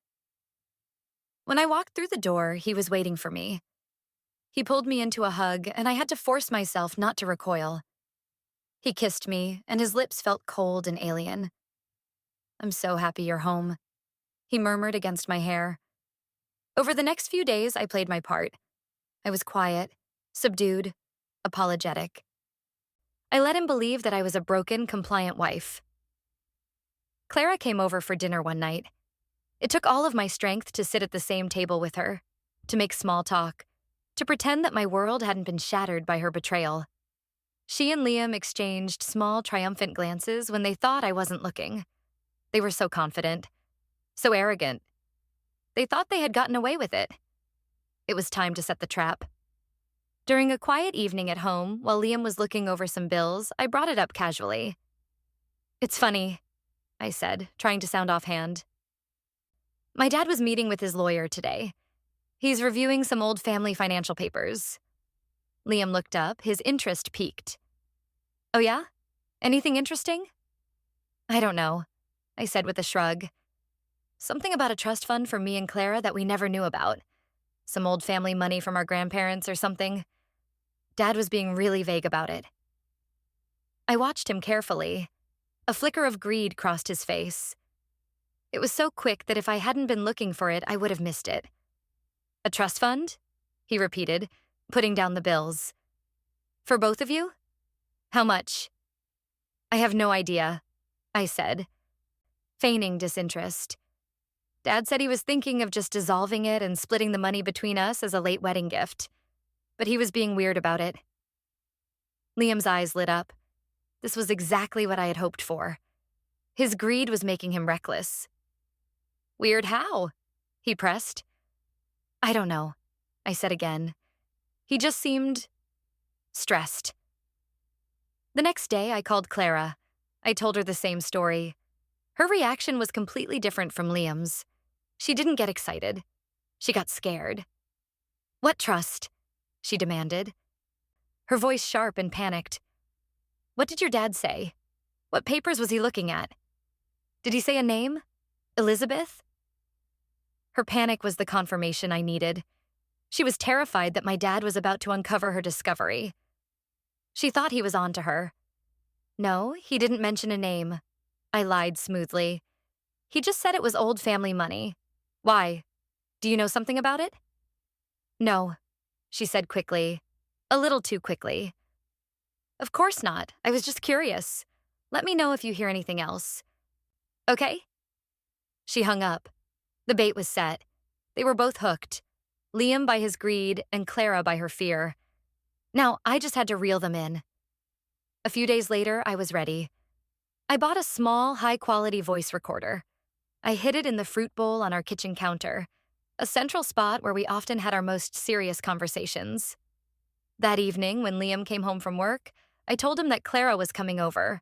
When I walked through the door, he was waiting for me. He pulled me into a hug, and I had to force myself not to recoil. He kissed me, and his lips felt cold and alien. "I'm so happy you're home," he murmured against my hair. Over the next few days, I played my part. I was quiet, subdued, apologetic. I let him believe that I was a broken, compliant wife. Clara came over for dinner one night. It took all of my strength to sit at the same table with her, to make small talk, to pretend that my world hadn't been shattered by her betrayal. She and Liam exchanged small, triumphant glances when they thought I wasn't looking. They were so confident, so arrogant. They thought they had gotten away with it. It was time to set the trap. During a quiet evening at home, while Liam was looking over some bills, I brought it up casually. "It's funny," I said, trying to sound offhand. "My dad was meeting with his lawyer today. He's reviewing some old family financial papers." Liam looked up, his interest piqued. "Oh yeah? Anything interesting?" "I don't know," I said with a shrug. "Something about a trust fund for me and Clara that we never knew about. Some old family money from our grandparents or something. Dad was being really vague about it." I watched him carefully. A flicker of greed crossed his face. It was so quick that if I hadn't been looking for it, I would have missed it. "A trust fund?" he repeated, putting down the bills. "For both of you? How much?" "I have no idea," I said, feigning disinterest. Dad said he was thinking of just dissolving it and splitting the money between us as a late wedding gift. But he was being weird about it. Liam's eyes lit up. This was exactly what I had hoped for. His greed was making him reckless. "Weird how?" he pressed. "I don't know," I said again. He just seemed stressed. The next day, I called Clara. I told her the same story. Her reaction was completely different from Liam's. She didn't get excited. She got scared. "What trust?" she demanded. Her voice sharp and panicked. "What did your dad say? What papers was he looking at? Did he say a name? Elizabeth?" Her panic was the confirmation I needed. She was terrified that my dad was about to uncover her discovery. She thought he was on to her. "No, he didn't mention a name," I lied smoothly. "He just said it was old family money. Why? Do you know something about it?" "No," she said quickly, A little too quickly. Of course not. I was just curious. Let me know if you hear anything else. Okay? She hung up. The bait was set. They were both hooked. Liam by his greed and Clara by her fear. Now, I just had to reel them in. A few days later, I was ready. I bought a small, high-quality voice recorder. I hid it in the fruit bowl on our kitchen counter, a central spot where we often had our most serious conversations. That evening, when Liam came home from work, I told him that Clara was coming over.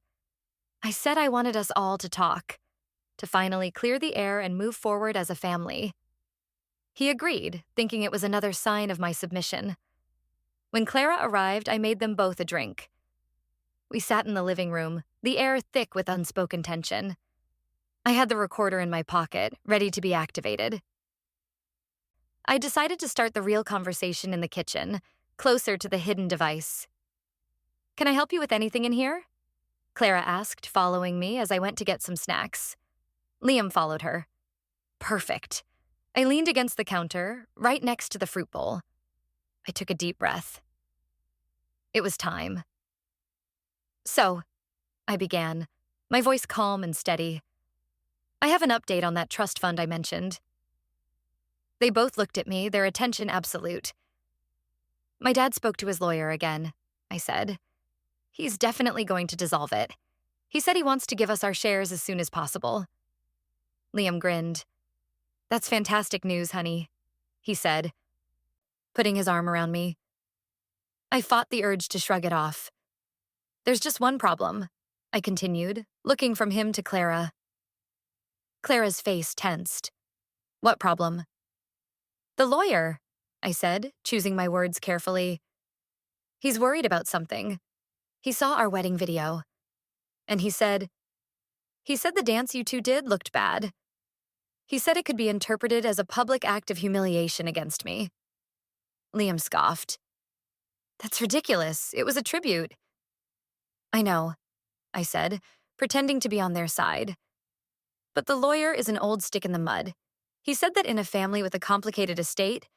I said I wanted us all to talk, to finally clear the air and move forward as a family. He agreed, thinking it was another sign of my submission. When Clara arrived, I made them both a drink. We sat in the living room, the air thick with unspoken tension. I had the recorder in my pocket, ready to be activated. I decided to start the real conversation in the kitchen, closer to the hidden device. "Can I help you with anything in here?" Clara asked, following me as I went to get some snacks. Liam followed her. Perfect. I leaned against the counter, right next to the fruit bowl. I took a deep breath. It was time. "So," I began, my voice calm and steady. "I have an update on that trust fund I mentioned." They both looked at me, their attention absolute. "My dad spoke to his lawyer again," I said. "He's definitely going to dissolve it. He said he wants to give us our shares as soon as possible." Liam grinned. "That's fantastic news, honey," he said, putting his arm around me. I fought the urge to shrug it off. "There's just one problem," I continued, looking from him to Clara. Clara's face tensed. "What problem?" "The lawyer," I said, choosing my words carefully. "He's worried about something. He saw our wedding video. And he said the dance you two did looked bad. He said it could be interpreted as a public act of humiliation against me." Liam scoffed. "That's ridiculous. It was a tribute." "I know," I said, pretending to be on their side. "But the lawyer is an old stick in the mud. He said that in a family with a complicated estate,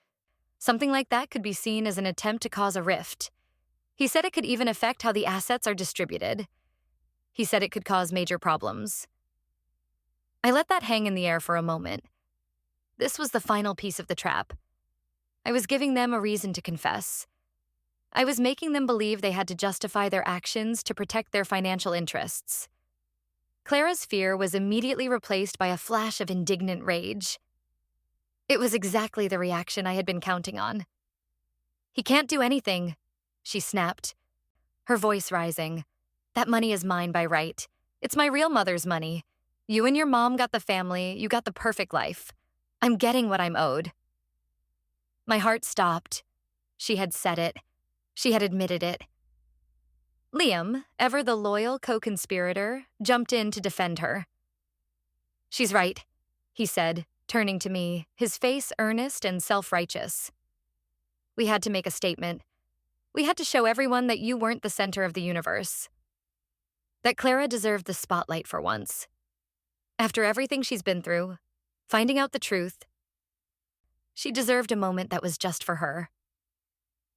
something like that could be seen as an attempt to cause a rift. He said it could even affect how the assets are distributed. He said it could cause major problems." I let that hang in the air for a moment. This was the final piece of the trap. I was giving them a reason to confess. I was making them believe they had to justify their actions to protect their financial interests. Clara's fear was immediately replaced by a flash of indignant rage. It was exactly the reaction I had been counting on. "He can't do anything," she snapped, her voice rising. "That money is mine by right. It's my real mother's money. You and your mom got the family, you got the perfect life. I'm getting what I'm owed." My heart stopped. She had said it. She had admitted it. Liam, ever the loyal co-conspirator, jumped in to defend her. "She's right," he said, turning to me, his face earnest and self-righteous. "We had to make a statement. We had to show everyone that you weren't the center of the universe. That Clara deserved the spotlight for once. After everything she's been through, finding out the truth, she deserved a moment that was just for her.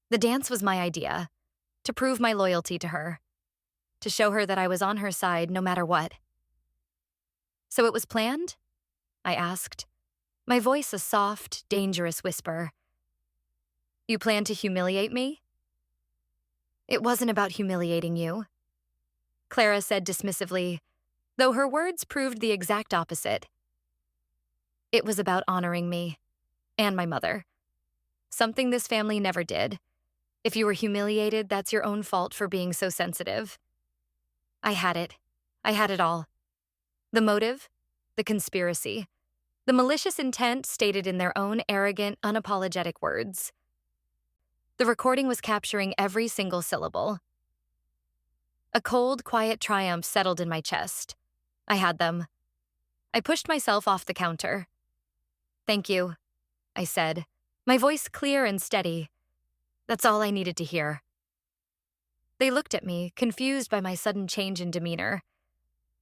The dance was my idea, to prove my loyalty to her, to show her that I was on her side no matter what." "So it was planned?" I asked, my voice a soft, dangerous whisper. "You planned to humiliate me?" "It wasn't about humiliating you," Clara said dismissively, though her words proved the exact opposite. "It was about honoring me, and my mother. Something this family never did. If you were humiliated, that's your own fault for being so sensitive." I had it. I had it all. The motive, the conspiracy, the malicious intent stated in their own arrogant, unapologetic words. The recording was capturing every single syllable. A cold, quiet triumph settled in my chest. I had them. I pushed myself off the counter. "Thank you," I said, my voice clear and steady. That's all I needed to hear. They looked at me, confused by my sudden change in demeanor.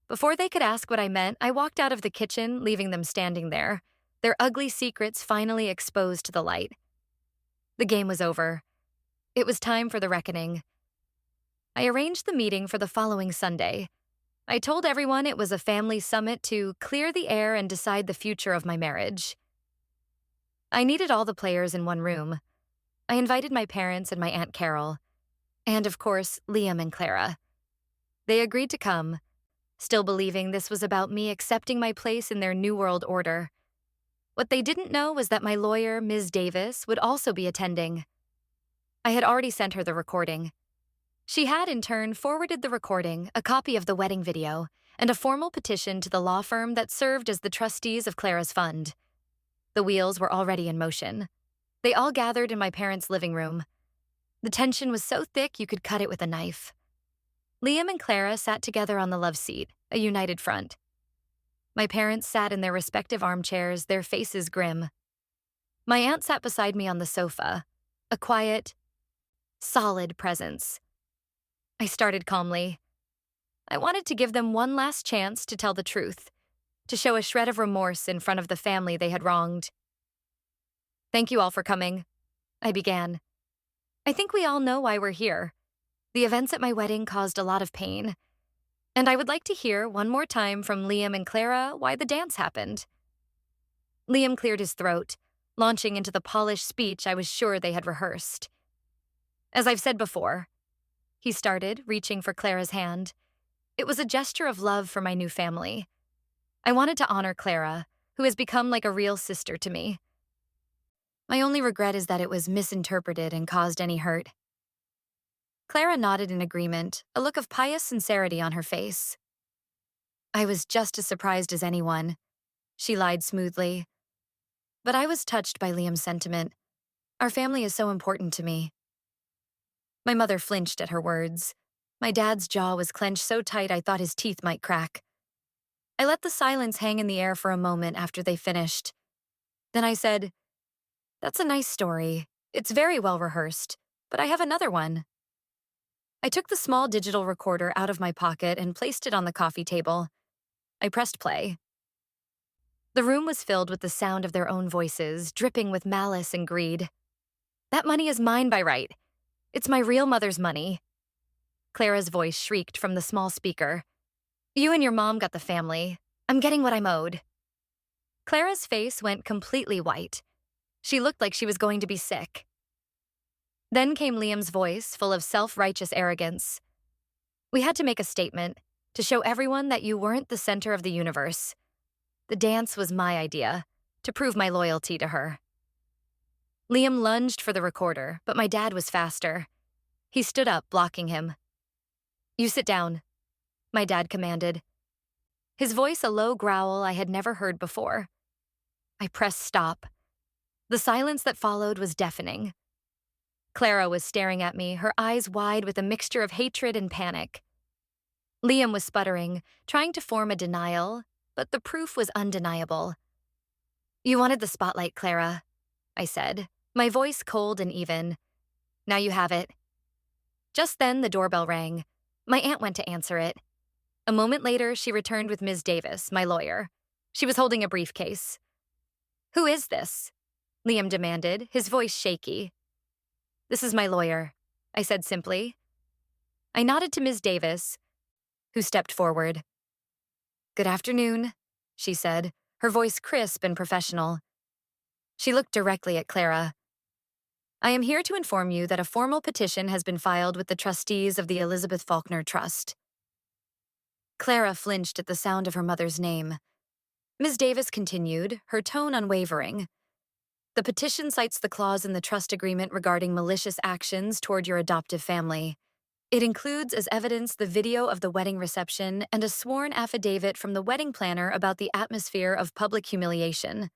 Before they could ask what I meant, I walked out of the kitchen, leaving them standing there, their ugly secrets finally exposed to the light. The game was over. It was time for the reckoning. I arranged the meeting for the following Sunday. I told everyone it was a family summit to clear the air and decide the future of my marriage. I needed all the players in one room. I invited my parents and my Aunt Carol, and of course, Liam and Clara. They agreed to come, still believing this was about me accepting my place in their New World Order. What they didn't know was that my lawyer, Ms. Davis, would also be attending. I had already sent her the recording. She had, in turn, forwarded the recording, a copy of the wedding video, and a formal petition to the law firm that served as the trustees of Clara's fund. The wheels were already in motion. They all gathered in my parents' living room. The tension was so thick you could cut it with a knife. Liam and Clara sat together on the love seat, a united front. My parents sat in their respective armchairs, their faces grim. My aunt sat beside me on the sofa, a quiet, solid presence. I started calmly. I wanted to give them one last chance to tell the truth, to show a shred of remorse in front of the family they had wronged. "Thank you all for coming," I began. "I think we all know why we're here. The events at my wedding caused a lot of pain, and I would like to hear one more time from Liam and Clara why the dance happened." Liam cleared his throat, launching into the polished speech I was sure they had rehearsed. "As I've said before," he started, reaching for Clara's hand, "it was a gesture of love for my new family. I wanted to honor Clara, who has become like a real sister to me. My only regret is that it was misinterpreted and caused any hurt." Clara nodded in agreement, a look of pious sincerity on her face. "I was just as surprised as anyone," she lied smoothly. "But I was touched by Liam's sentiment. Our family is so important to me." My mother flinched at her words. My dad's jaw was clenched so tight I thought his teeth might crack. I let the silence hang in the air for a moment after they finished. Then I said, "That's a nice story. It's very well rehearsed, but I have another one." I took the small digital recorder out of my pocket and placed it on the coffee table. I pressed play. The room was filled with the sound of their own voices, dripping with malice and greed. "That money is mine by right. It's my real mother's money." Clara's voice shrieked from the small speaker. "You and your mom got the family. I'm getting what I'm owed." Clara's face went completely white. She looked like she was going to be sick. Then came Liam's voice, full of self-righteous arrogance. "We had to make a statement, to show everyone that you weren't the center of the universe. The dance was my idea, to prove my loyalty to her." Liam lunged for the recorder, but my dad was faster. He stood up, blocking him. "You sit down," my dad commanded. His voice a low growl I had never heard before. I pressed stop. The silence that followed was deafening. Clara was staring at me, her eyes wide with a mixture of hatred and panic. Liam was sputtering, trying to form a denial, but the proof was undeniable. "You wanted the spotlight, Clara," I said, my voice cold and even. "Now you have it." Just then, the doorbell rang. My aunt went to answer it. A moment later, she returned with Ms. Davis, my lawyer. She was holding a briefcase. "Who is this?" Liam demanded, his voice shaky. "This is my lawyer," I said simply. I nodded to Ms. Davis, who stepped forward. "Good afternoon," she said, her voice crisp and professional. She looked directly at Clara. "I am here to inform you that a formal petition has been filed with the trustees of the Elizabeth Faulkner Trust." Clara flinched at the sound of her mother's name. Ms. Davis continued, her tone unwavering. "The petition cites the clause in the trust agreement regarding malicious actions toward your adoptive family. It includes as evidence the video of the wedding reception and a sworn affidavit from the wedding planner about the atmosphere of public humiliation.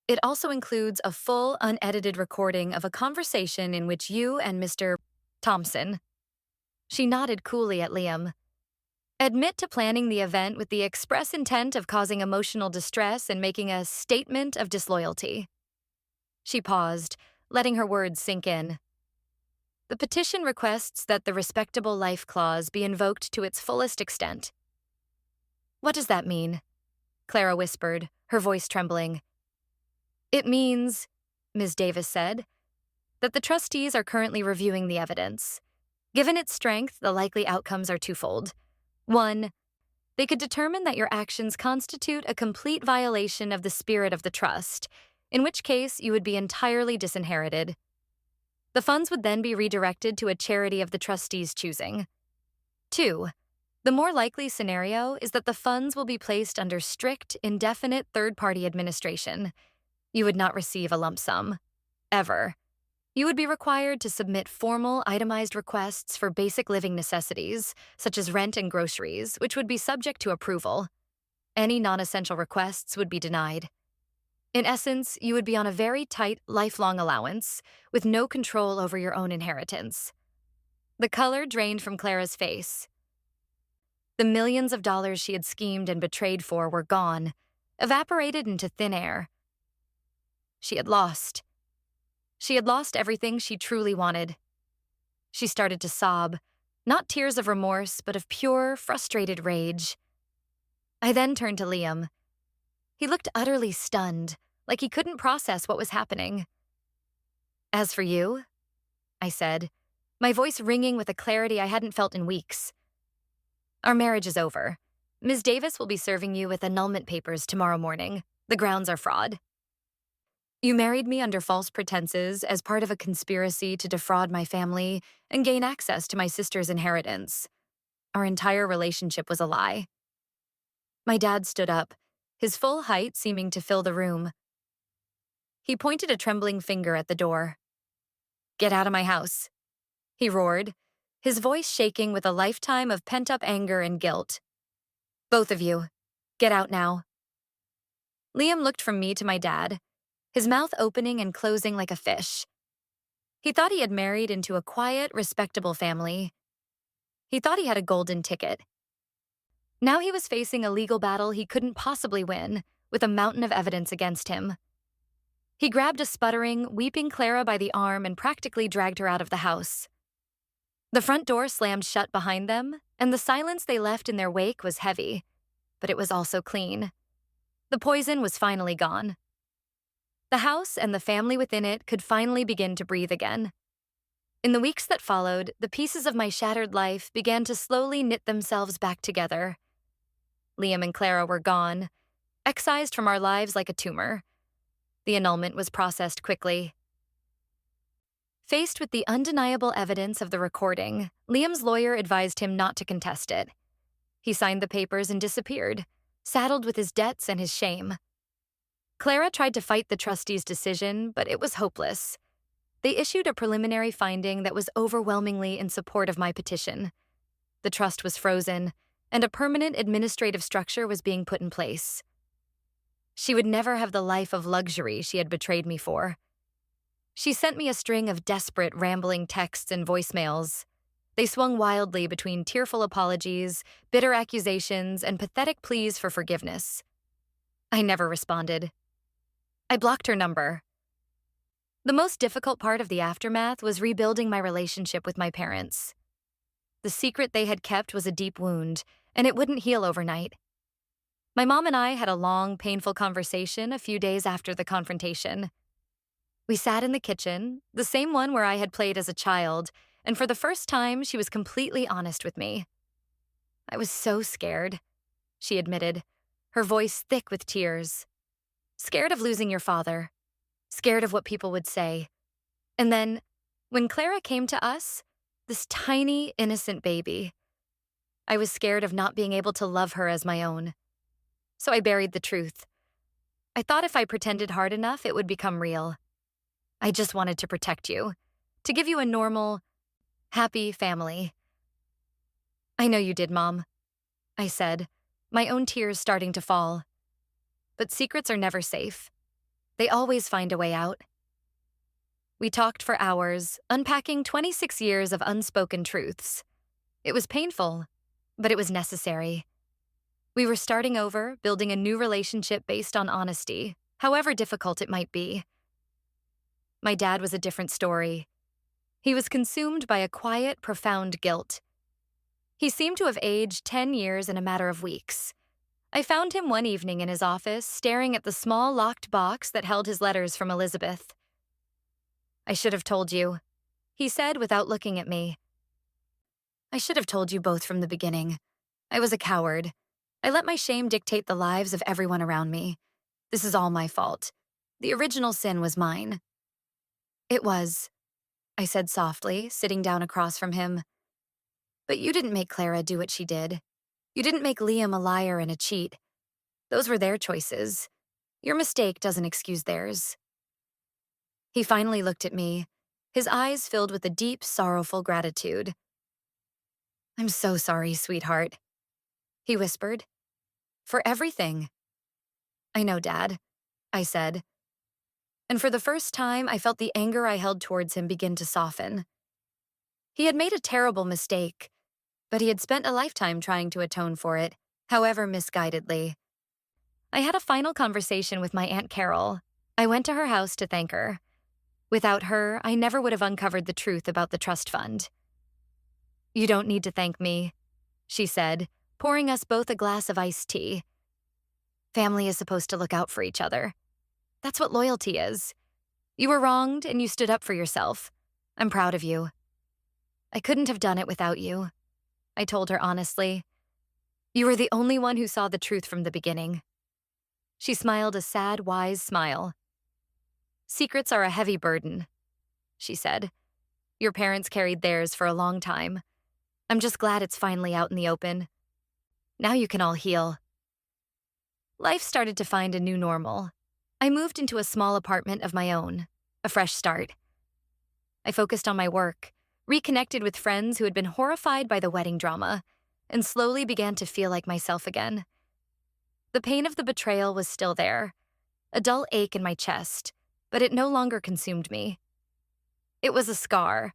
It also includes a full, unedited recording of a conversation in which you and Mr. Thompson—" She nodded coolly at Liam. "Admit to planning the event with the express intent of causing emotional distress and making a statement of disloyalty." She paused, letting her words sink in. "The petition requests that the respectable life clause be invoked to its fullest extent." "What does that mean?" Clara whispered, her voice trembling. "It means," Ms. Davis said, that the trustees are currently reviewing the evidence. Given its strength, the likely outcomes are twofold. 1. They could determine that your actions constitute a complete violation of the spirit of the trust, in which case you would be entirely disinherited. The funds would then be redirected to a charity of the trustees' choosing. 2. The more likely scenario is that the funds will be placed under strict, indefinite third-party administration. You would not receive a lump sum. Ever. You would be required to submit formal, itemized requests for basic living necessities, such as rent and groceries, which would be subject to approval. Any non-essential requests would be denied. In essence, you would be on a very tight, lifelong allowance, with no control over your own inheritance. The color drained from Clara's face. The millions of dollars she had schemed and betrayed for were gone, evaporated into thin air. She had lost. She had lost everything she truly wanted. She started to sob, not tears of remorse, but of pure, frustrated rage. I then turned to Liam. He looked utterly stunned, like he couldn't process what was happening. "As for you," I said, my voice ringing with a clarity I hadn't felt in weeks, "our marriage is over. Ms. Davis will be serving you with annulment papers tomorrow morning. The grounds are fraud. You married me under false pretenses as part of a conspiracy to defraud my family and gain access to my sister's inheritance. Our entire relationship was a lie." My dad stood up, his full height seeming to fill the room. He pointed a trembling finger at the door. "Get out of my house," he roared, his voice shaking with a lifetime of pent-up anger and guilt. "Both of you, get out now." Liam looked from me to my dad, his mouth opening and closing like a fish. He thought he had married into a quiet, respectable family. He thought he had a golden ticket. Now he was facing a legal battle he couldn't possibly win, with a mountain of evidence against him. He grabbed a sputtering, weeping Clara by the arm and practically dragged her out of the house. The front door slammed shut behind them, and the silence they left in their wake was heavy, but it was also clean. The poison was finally gone. The house and the family within it could finally begin to breathe again. In the weeks that followed, the pieces of my shattered life began to slowly knit themselves back together. Liam and Clara were gone, excised from our lives like a tumor. The annulment was processed quickly. Faced with the undeniable evidence of the recording, Liam's lawyer advised him not to contest it. He signed the papers and disappeared, saddled with his debts and his shame. Clara tried to fight the trustees' decision, but it was hopeless. They issued a preliminary finding that was overwhelmingly in support of my petition. The trust was frozen, and a permanent administrative structure was being put in place. She would never have the life of luxury she had betrayed me for. She sent me a string of desperate, rambling texts and voicemails. They swung wildly between tearful apologies, bitter accusations, and pathetic pleas for forgiveness. I never responded. I blocked her number. The most difficult part of the aftermath was rebuilding my relationship with my parents. The secret they had kept was a deep wound, and it wouldn't heal overnight. My mom and I had a long, painful conversation a few days after the confrontation. We sat in the kitchen, the same one where I had played as a child, and for the first time, she was completely honest with me. "I was so scared," she admitted, her voice thick with tears. "Scared of losing your father. Scared of what people would say. And then, when Clara came to us, this tiny, innocent baby, I was scared of not being able to love her as my own. So I buried the truth. I thought if I pretended hard enough, it would become real. I just wanted to protect you, to give you a normal, happy family." "I know you did, Mom," I said, my own tears starting to fall. But secrets are never safe. They always find a way out. We talked for hours, unpacking 26 years of unspoken truths. It was painful, but it was necessary. We were starting over, building a new relationship based on honesty, however difficult it might be. My dad was a different story. He was consumed by a quiet, profound guilt. He seemed to have aged 10 years in a matter of weeks. I found him one evening in his office, staring at the small locked box that held his letters from Elizabeth. I should have told you, he said without looking at me. I should have told you both from the beginning. I was a coward. I let my shame dictate the lives of everyone around me. This is all my fault. The original sin was mine. It was, I said softly, sitting down across from him. But you didn't make Clara do what she did. You didn't make Liam a liar and a cheat. Those were their choices. Your mistake doesn't excuse theirs. He finally looked at me, his eyes filled with a deep, sorrowful gratitude. I'm so sorry, sweetheart, he whispered. For everything. I know, Dad, I said. And for the first time, I felt the anger I held towards him begin to soften. He had made a terrible mistake, but he had spent a lifetime trying to atone for it, however misguidedly. I had a final conversation with my Aunt Carol. I went to her house to thank her. Without her, I never would have uncovered the truth about the trust fund. You don't need to thank me, she said, pouring us both a glass of iced tea. Family is supposed to look out for each other. That's what loyalty is. You were wronged and you stood up for yourself. I'm proud of you. I couldn't have done it without you, I told her honestly. You were the only one who saw the truth from the beginning. She smiled a sad, wise smile. Secrets are a heavy burden, she said. Your parents carried theirs for a long time. I'm just glad it's finally out in the open. Now you can all heal. Life started to find a new normal. I moved into a small apartment of my own, a fresh start. I focused on my work, reconnected with friends who had been horrified by the wedding drama, and slowly began to feel like myself again. The pain of the betrayal was still there, a dull ache in my chest, but it no longer consumed me. It was a scar,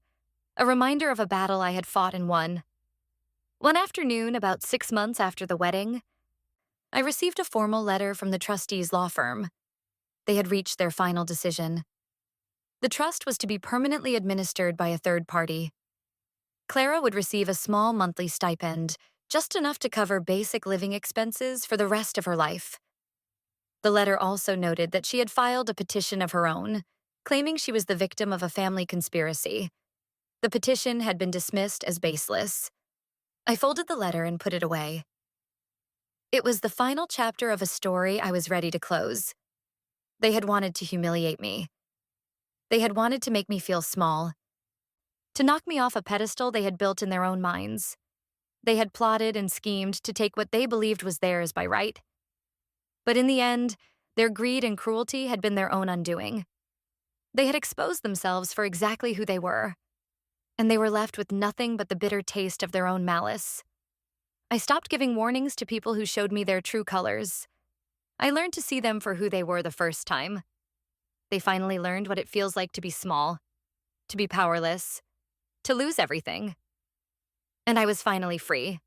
a reminder of a battle I had fought and won. One afternoon, about 6 months after the wedding, I received a formal letter from the trustees' law firm. They had reached their final decision. The trust was to be permanently administered by a third party. Clara would receive a small monthly stipend, just enough to cover basic living expenses for the rest of her life. The letter also noted that she had filed a petition of her own, claiming she was the victim of a family conspiracy. The petition had been dismissed as baseless. I folded the letter and put it away. It was the final chapter of a story I was ready to close. They had wanted to humiliate me. They had wanted to make me feel small, to knock me off a pedestal they had built in their own minds. They had plotted and schemed to take what they believed was theirs by right. But in the end, their greed and cruelty had been their own undoing. They had exposed themselves for exactly who they were, and they were left with nothing but the bitter taste of their own malice. I stopped giving warnings to people who showed me their true colors. I learned to see them for who they were the first time. They finally learned what it feels like to be small, to be powerless, to lose everything. And I was finally free.